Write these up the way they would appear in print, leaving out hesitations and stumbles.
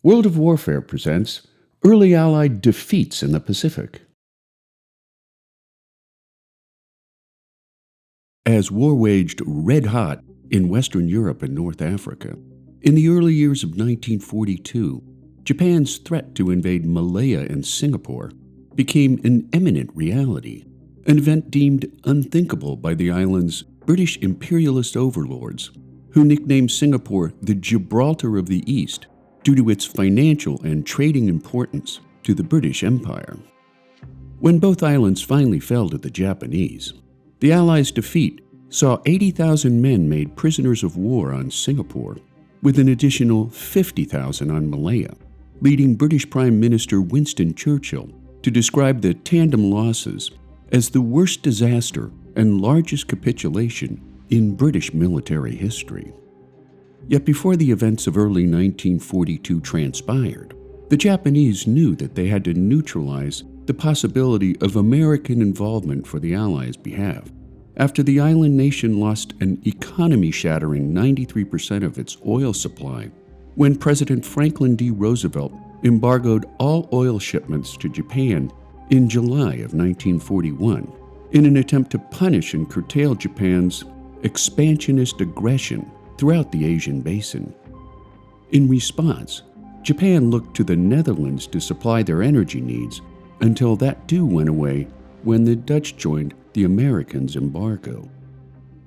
World of Warfare presents Early Allied Defeats in the Pacific. As war waged red-hot in Western Europe and North Africa, in the early years of 1942, Japan's threat to invade Malaya and Singapore became an imminent reality, an event deemed unthinkable by the island's British imperialist overlords, who nicknamed Singapore the Gibraltar of the East due to its financial and trading importance to the British Empire. When both islands finally fell to the Japanese, the Allies' defeat saw 80,000 men made prisoners of war on Singapore, with an additional 50,000 on Malaya, leading British Prime Minister Winston Churchill to describe the tandem losses as the worst disaster and largest capitulation in British military history. Yet before the events of early 1942 transpired, the Japanese knew that they had to neutralize the possibility of American involvement for the Allies' behalf, after the island nation lost an economy-shattering 93% of its oil supply when President Franklin D. Roosevelt embargoed all oil shipments to Japan in July of 1941 in an attempt to punish and curtail Japan's expansionist aggression throughout the Asian basin. In response, Japan looked to the Netherlands to supply their energy needs until that too went away when the Dutch joined the Americans' embargo.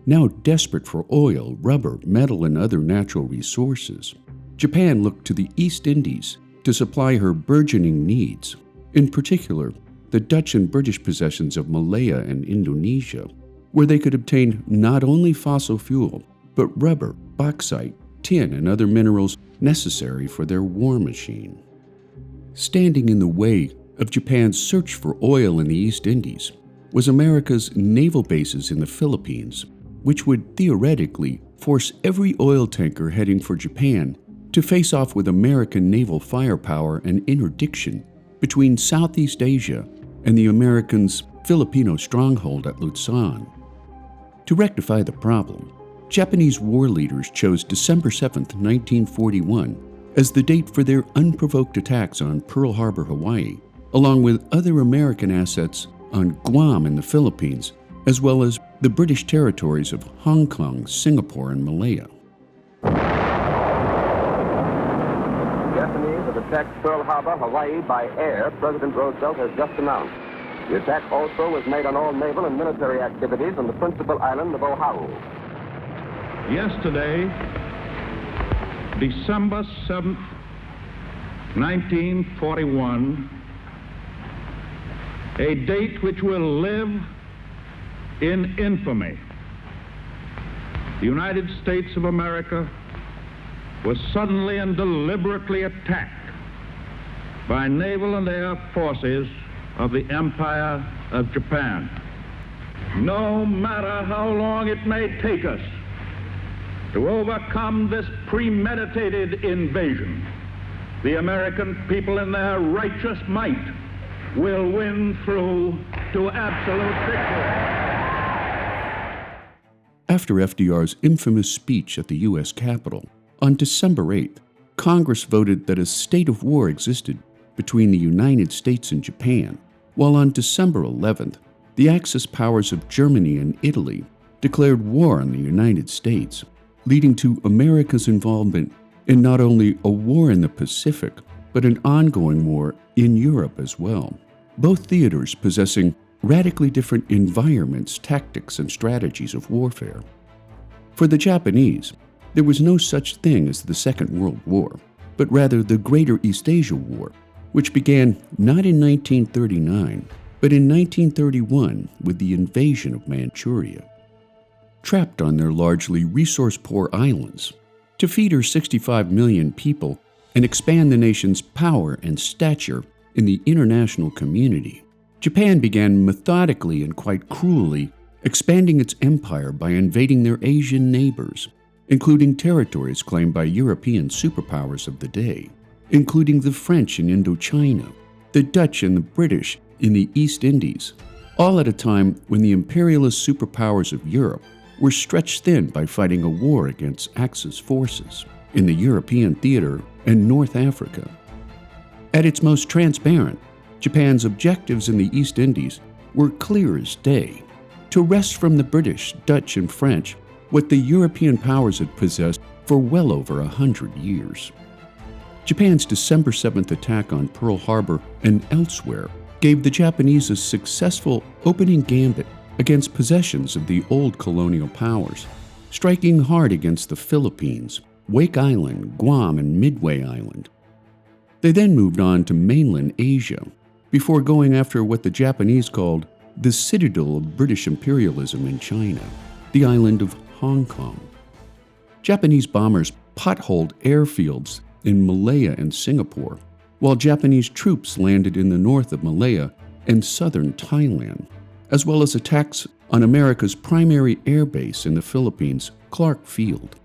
Now desperate for oil, rubber, metal, and other natural resources, Japan looked to the East Indies to supply her burgeoning needs, in particular the Dutch and British possessions of Malaya and Indonesia, where they could obtain not only fossil fuel, but rubber, bauxite, tin, and other minerals necessary for their war machine. Standing in the way of Japan's search for oil in the East Indies was America's naval bases in the Philippines, which would theoretically force every oil tanker heading for Japan to face off with American naval firepower and interdiction between Southeast Asia and the Americans' Filipino stronghold at Luzon. To rectify the problem, Japanese war leaders chose December 7, 1941, as the date for their unprovoked attacks on Pearl Harbor, Hawaii, along with other American assets on Guam in the Philippines, as well as the British territories of Hong Kong, Singapore, and Malaya. Japanese have attacked Pearl Harbor, Hawaii by air, President Roosevelt has just announced. The attack also was made on all naval and military activities on the principal island of Oahu. Yesterday, December 7th, 1941, a date which will live in infamy. The United States of America was suddenly and deliberately attacked by naval and air forces of the Empire of Japan. No matter how long it may take us to overcome this premeditated invasion, the American people in their righteous might will win through to absolute victory. After FDR's infamous speech at the U.S. Capitol, on December 8th, Congress voted that a state of war existed between the United States and Japan, while on December 11th, the Axis powers of Germany and Italy declared war on the United States, leading to America's involvement in not only a war in the Pacific, but an ongoing war in Europe as well, both theaters possessing radically different environments, tactics, and strategies of warfare. For the Japanese, there was no such thing as the Second World War, but rather the Greater East Asia War, which began not in 1939, but in 1931 with the invasion of Manchuria. Trapped on their largely resource-poor islands, to feed her 65 million people and expand the nation's power and stature in the international community, Japan began methodically and quite cruelly expanding its empire by invading their Asian neighbors, including territories claimed by European superpowers of the day, including the French in Indochina, the Dutch and the British in the East Indies, all at a time when the imperialist superpowers of Europe were stretched thin by fighting a war against Axis forces. In the European theater, and North Africa. At its most transparent, Japan's objectives in the East Indies were clear as day: to wrest from the British, Dutch, and French what the European powers had possessed for well over 100 years. Japan's December 7th attack on Pearl Harbor and elsewhere gave the Japanese a successful opening gambit against possessions of the old colonial powers, striking hard against the Philippines, Wake Island, Guam, and Midway Island. They then moved on to mainland Asia, before going after what the Japanese called the citadel of British imperialism in China, the island of Hong Kong. Japanese bombers potholed airfields in Malaya and Singapore, while Japanese troops landed in the north of Malaya and southern Thailand, as well as attacks on America's primary air base in the Philippines, Clark Field.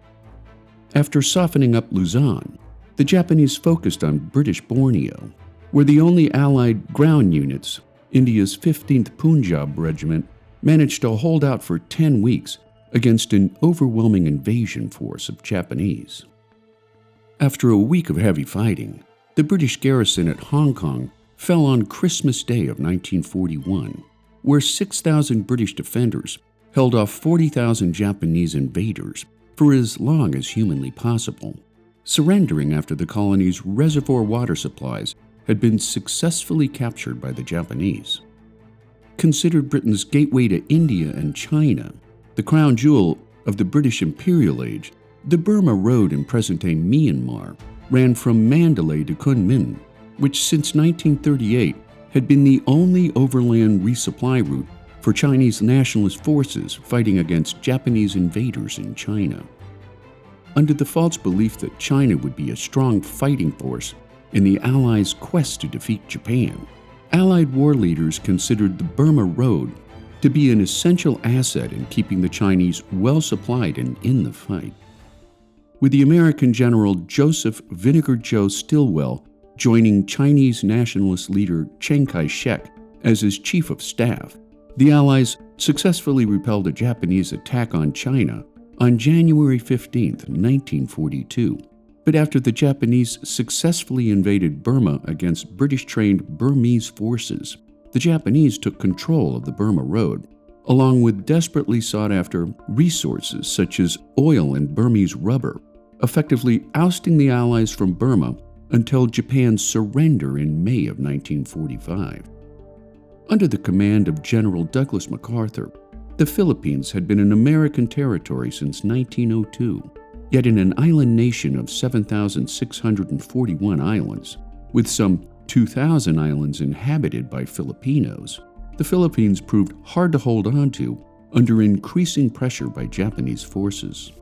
After softening up Luzon, the Japanese focused on British Borneo, where the only Allied ground units, India's 15th Punjab Regiment, managed to hold out for 10 weeks against an overwhelming invasion force of Japanese. After a week of heavy fighting, the British garrison at Hong Kong fell on Christmas Day of 1941, where 6,000 British defenders held off 40,000 Japanese invaders for as long as humanly possible, surrendering after the colony's reservoir water supplies had been successfully captured by the Japanese. Considered Britain's gateway to India and China, the crown jewel of the British imperial age, the Burma Road in present-day Myanmar ran from Mandalay to Kunming, which since 1938 had been the only overland resupply route for Chinese nationalist forces fighting against Japanese invaders in China. Under the false belief that China would be a strong fighting force in the Allies' quest to defeat Japan, Allied war leaders considered the Burma Road to be an essential asset in keeping the Chinese well supplied and in the fight. With the American General Joseph Vinegar Joe Stilwell joining Chinese nationalist leader Chiang Kai-shek as his chief of staff, the Allies successfully repelled a Japanese attack on China on January 15, 1942. But after the Japanese successfully invaded Burma against British-trained Burmese forces, the Japanese took control of the Burma Road, along with desperately sought-after resources such as oil and Burmese rubber, effectively ousting the Allies from Burma until Japan's surrender in May of 1945. Under the command of General Douglas MacArthur, the Philippines had been an American territory since 1902, yet in an island nation of 7,641 islands, with some 2,000 islands inhabited by Filipinos, the Philippines proved hard to hold on to under increasing pressure by Japanese forces.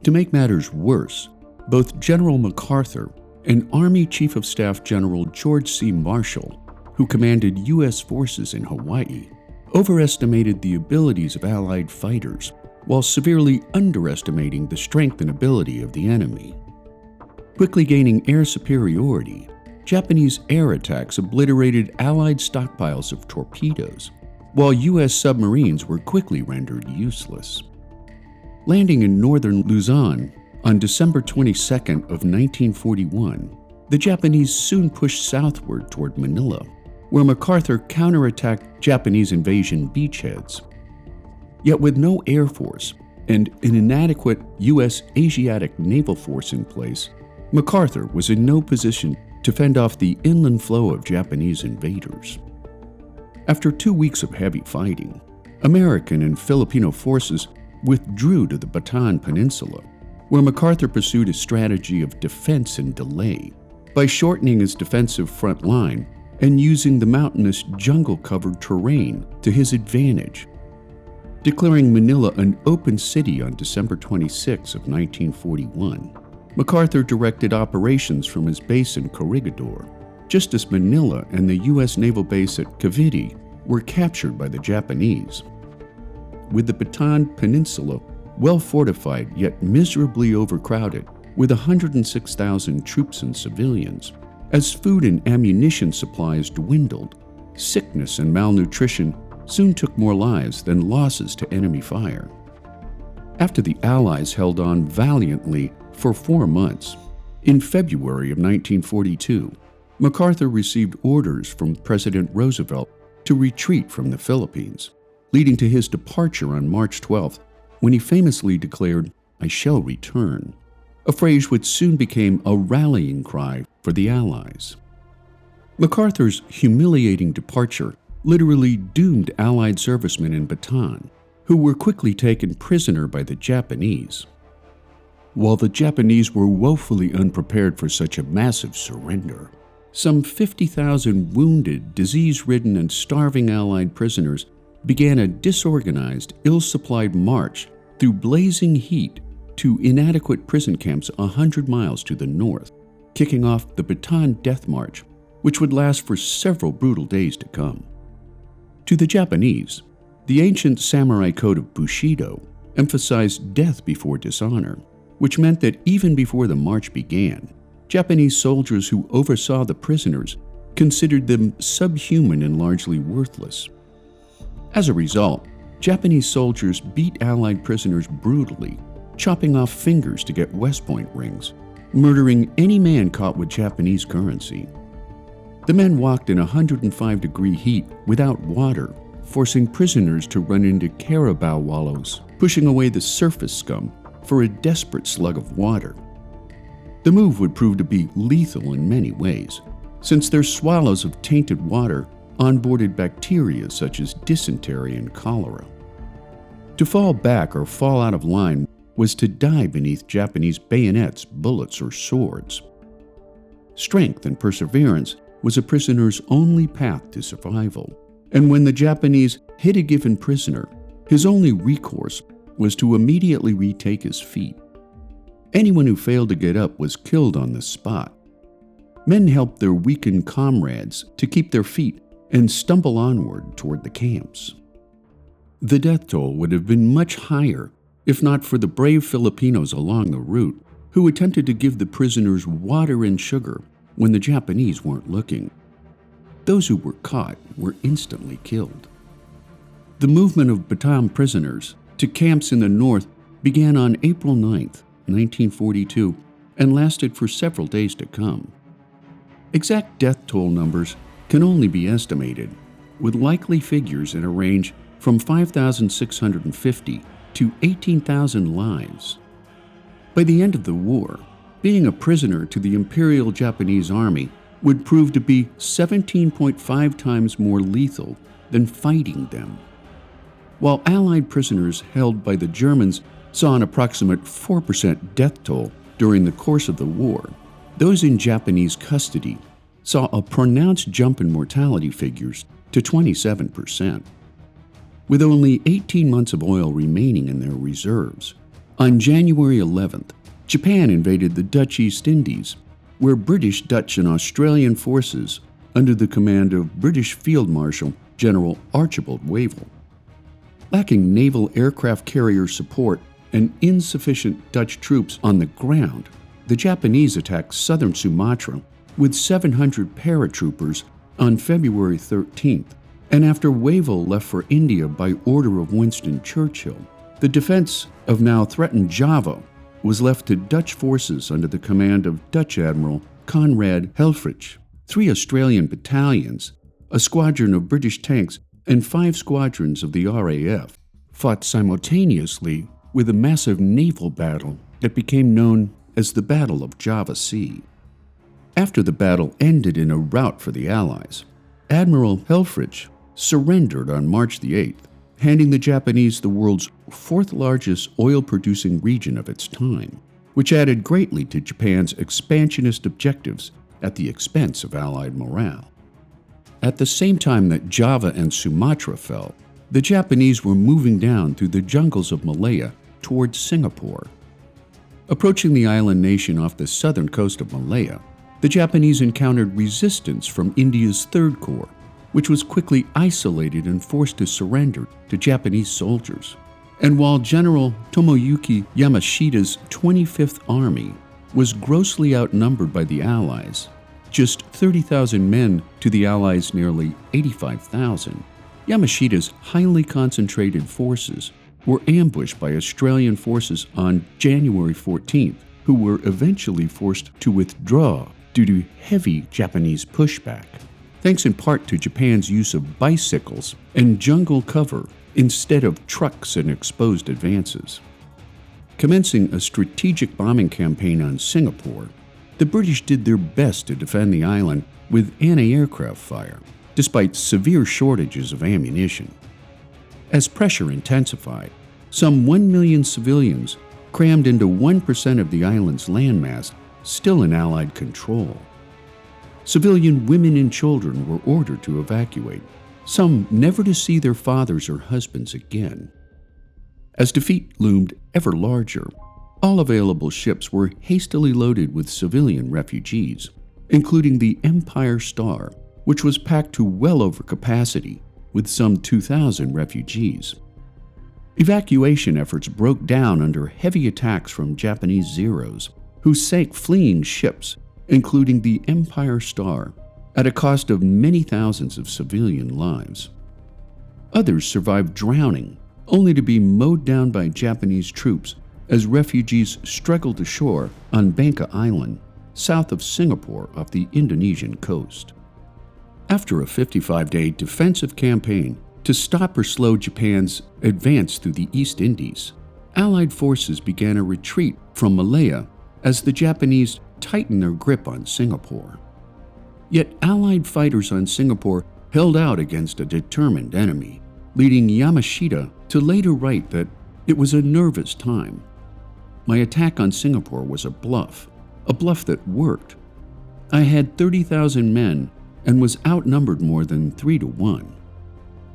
To make matters worse, both General MacArthur and Army Chief of Staff General George C. Marshall, who commanded U.S. forces in Hawaii, overestimated the abilities of Allied fighters while severely underestimating the strength and ability of the enemy. Quickly gaining air superiority, Japanese air attacks obliterated Allied stockpiles of torpedoes, while U.S. submarines were quickly rendered useless. Landing in northern Luzon on December 22nd of 1941, the Japanese soon pushed southward toward Manila, where MacArthur counterattacked Japanese invasion beachheads. Yet with no air force and an inadequate U.S. Asiatic naval force in place, MacArthur was in no position to fend off the inland flow of Japanese invaders. After 2 weeks of heavy fighting, American and Filipino forces withdrew to the Bataan Peninsula, where MacArthur pursued a strategy of defense and delay by shortening his defensive front line and using the mountainous jungle-covered terrain to his advantage. Declaring Manila an open city on December 26 of 1941, MacArthur directed operations from his base in Corregidor, just as Manila and the U.S. naval base at Cavite were captured by the Japanese. With the Bataan Peninsula well fortified yet miserably overcrowded with 106,000 troops and civilians, as food and ammunition supplies dwindled, sickness and malnutrition soon took more lives than losses to enemy fire. After the Allies held on valiantly for 4 months, In February of 1942, MacArthur received orders from President Roosevelt to retreat from the Philippines, leading to his departure on March 12th, when he famously declared, "I shall return," a phrase which soon became a rallying cry for the Allies. MacArthur's humiliating departure literally doomed Allied servicemen in Bataan, who were quickly taken prisoner by the Japanese. While the Japanese were woefully unprepared for such a massive surrender, some 50,000 wounded, disease-ridden, and starving Allied prisoners began a disorganized, ill-supplied march through blazing heat to inadequate prison camps 100 miles to the north, kicking off the Bataan Death March, which would last for several brutal days to come. To the Japanese, the ancient samurai code of Bushido emphasized death before dishonor, which meant that even before the march began, Japanese soldiers who oversaw the prisoners considered them subhuman and largely worthless. As a result, Japanese soldiers beat Allied prisoners brutally, chopping off fingers to get West Point rings, murdering any man caught with Japanese currency. The men walked in 105-degree heat without water, forcing prisoners to run into carabao wallows, pushing away the surface scum for a desperate slug of water. The move would prove to be lethal in many ways, since their swallows of tainted water onboarded bacteria such as dysentery and cholera. To fall back or fall out of line was to die beneath Japanese bayonets, bullets, or swords. Strength and perseverance was a prisoner's only path to survival, and when the Japanese hit a given prisoner, his only recourse was to immediately retake his feet. Anyone who failed to get up was killed on the spot. Men helped their weakened comrades to keep their feet and stumble onward toward the camps. The death toll would have been much higher if not for the brave Filipinos along the route who attempted to give the prisoners water and sugar when the Japanese weren't looking. Those who were caught were instantly killed. The movement of Bataan prisoners to camps in the north began on April 9, 1942, and lasted for several days to come. Exact death toll numbers can only be estimated, with likely figures in a range from 5,650 to 18,000 lives. By the end of the war, being a prisoner to the Imperial Japanese Army would prove to be 17.5 times more lethal than fighting them. While Allied prisoners held by the Germans saw an approximate 4% death toll during the course of the war, those in Japanese custody saw a pronounced jump in mortality figures to 27%. With only 18 months of oil remaining in their reserves, on January 11th, Japan invaded the Dutch East Indies, where British, Dutch, and Australian forces, under the command of British Field Marshal General Archibald Wavell. Lacking naval aircraft carrier support and insufficient Dutch troops on the ground, the Japanese attacked southern Sumatra with 700 paratroopers on February 13th, and after Wavell left for India by order of Winston Churchill, the defense of now threatened Java was left to Dutch forces under the command of Dutch Admiral Conrad Helfrich. 3 Australian battalions, a squadron of British tanks, and 5 squadrons of the RAF fought simultaneously with a massive naval battle that became known as the Battle of Java Sea. After the battle ended in a rout for the Allies, Admiral Helfrich surrendered on March the 8th, handing the Japanese the world's 4th largest oil-producing region of its time, which added greatly to Japan's expansionist objectives at the expense of Allied morale. At the same time that Java and Sumatra fell, the Japanese were moving down through the jungles of Malaya towards Singapore. Approaching the island nation off the southern coast of Malaya, the Japanese encountered resistance from India's Third Corps, which was quickly isolated and forced to surrender to Japanese soldiers. And while General Tomoyuki Yamashita's 25th Army was grossly outnumbered by the Allies, just 30,000 men to the Allies' nearly 85,000, Yamashita's highly concentrated forces were ambushed by Australian forces on January 14th who were eventually forced to withdraw due to heavy Japanese pushback, thanks in part to Japan's use of bicycles and jungle cover instead of trucks and exposed advances. Commencing a strategic bombing campaign on Singapore, the British did their best to defend the island with anti-aircraft fire, despite severe shortages of ammunition. As pressure intensified, some 1 million civilians crammed into 1% of the island's landmass, still in Allied control. Civilian women and children were ordered to evacuate, some never to see their fathers or husbands again. As defeat loomed ever larger, all available ships were hastily loaded with civilian refugees, including the Empire Star, which was packed to well over capacity with some 2,000 refugees. Evacuation efforts broke down under heavy attacks from Japanese Zeros, who sank fleeing ships, including the Empire Star, at a cost of many thousands of civilian lives. Others survived drowning, only to be mowed down by Japanese troops as refugees struggled ashore on Bangka Island, south of Singapore off the Indonesian coast. After a 55-day defensive campaign to stop or slow Japan's advance through the East Indies, Allied forces began a retreat from Malaya as the Japanese tightened their grip on Singapore. Yet Allied fighters on Singapore held out against a determined enemy, leading Yamashita to later write that it was a nervous time. My attack on Singapore was a bluff that worked. I had 30,000 men and was outnumbered more than 3 to 1.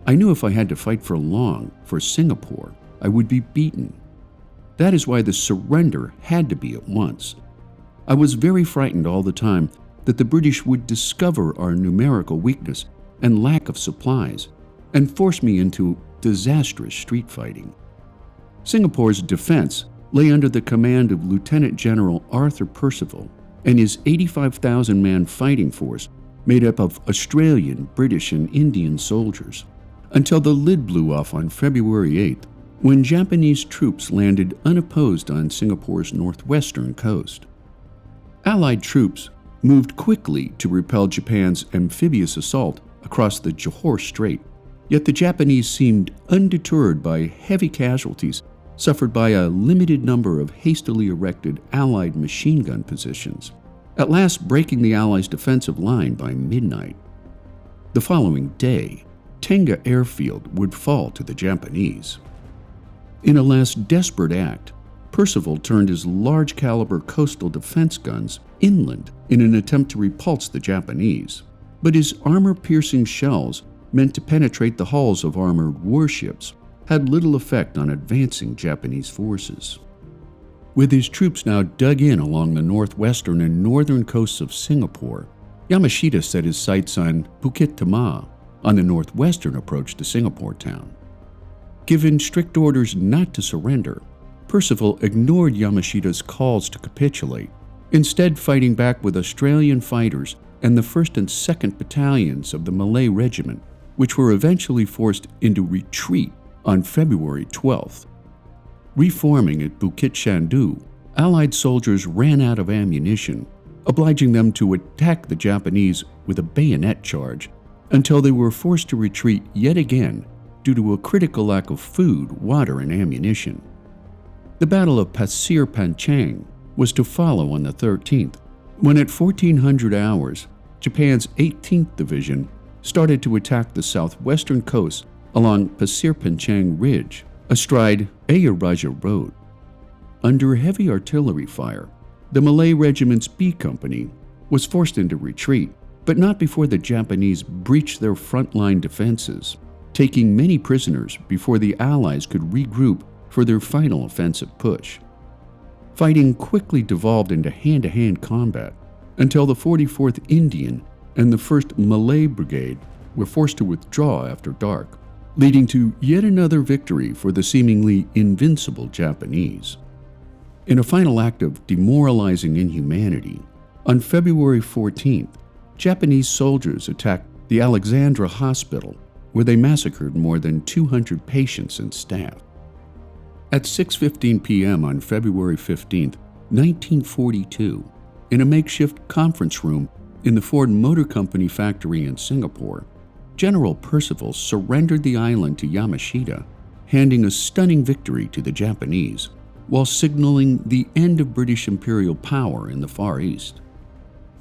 I knew if I had to fight for long for Singapore, I would be beaten. That is why the surrender had to be at once. I was very frightened all the time that the British would discover our numerical weakness and lack of supplies and force me into disastrous street fighting. Singapore's defense lay under the command of Lieutenant General Arthur Percival and his 85,000-man fighting force made up of Australian, British, and Indian soldiers, until the lid blew off on February 8th, when Japanese troops landed unopposed on Singapore's northwestern coast. Allied troops moved quickly to repel Japan's amphibious assault across the Johor Strait, yet the Japanese seemed undeterred by heavy casualties suffered by a limited number of hastily erected Allied machine gun positions, at last breaking the Allies' defensive line by midnight. The following day, Tenga Airfield would fall to the Japanese. In a last desperate act, Percival turned his large-caliber coastal defense guns inland in an attempt to repulse the Japanese, but his armor-piercing shells, meant to penetrate the hulls of armored warships, had little effect on advancing Japanese forces. With his troops now dug in along the northwestern and northern coasts of Singapore, Yamashita set his sights on Bukit Timah, on the northwestern approach to Singapore town. Given strict orders not to surrender, Percival ignored Yamashita's calls to capitulate, instead fighting back with Australian fighters and the 1st and 2nd Battalions of the Malay Regiment, which were eventually forced into retreat on February 12th. Reforming at Bukit Chandu, Allied soldiers ran out of ammunition, obliging them to attack the Japanese with a bayonet charge until they were forced to retreat yet again due to a critical lack of food, water, and ammunition. The Battle of Pasir Panjang was to follow on the 13th, when at 1400 hours, Japan's 18th Division started to attack the southwestern coast along Pasir Panjang Ridge, astride Ayaraja Road. Under heavy artillery fire, the Malay Regiment's B Company was forced into retreat, but not before the Japanese breached their frontline defenses, taking many prisoners before the Allies could regroup for their final offensive push. Fighting quickly devolved into hand-to-hand combat until the 44th Indian and the 1st Malay Brigade were forced to withdraw after dark, leading to yet another victory for the seemingly invincible Japanese. In a final act of demoralizing inhumanity, on February 14th, Japanese soldiers attacked the Alexandra Hospital, where they massacred more than 200 patients and staff. At 6:15 p.m. on February 15th, 1942, in a makeshift conference room in the Ford Motor Company factory in Singapore, General Percival surrendered the island to Yamashita, handing a stunning victory to the Japanese, while signaling the end of British imperial power in the Far East.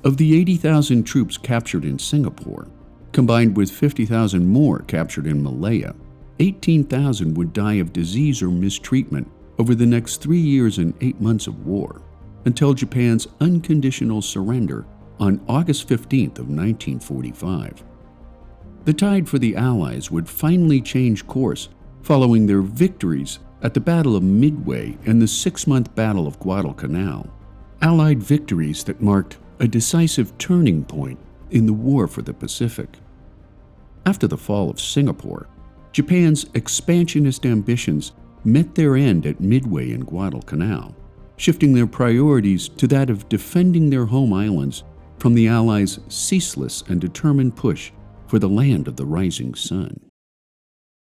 Of the 80,000 troops captured in Singapore, combined with 50,000 more captured in Malaya, 18,000 would die of disease or mistreatment over the next 3 years and 8 months of war, until Japan's unconditional surrender on August 15th of 1945. The tide for the Allies would finally change course following their victories at the Battle of Midway and the 6-month Battle of Guadalcanal, Allied victories that marked a decisive turning point in the War for the Pacific. After the fall of Singapore, Japan's expansionist ambitions met their end at Midway and Guadalcanal, shifting their priorities to that of defending their home islands from the Allies' ceaseless and determined push for the land of the rising sun.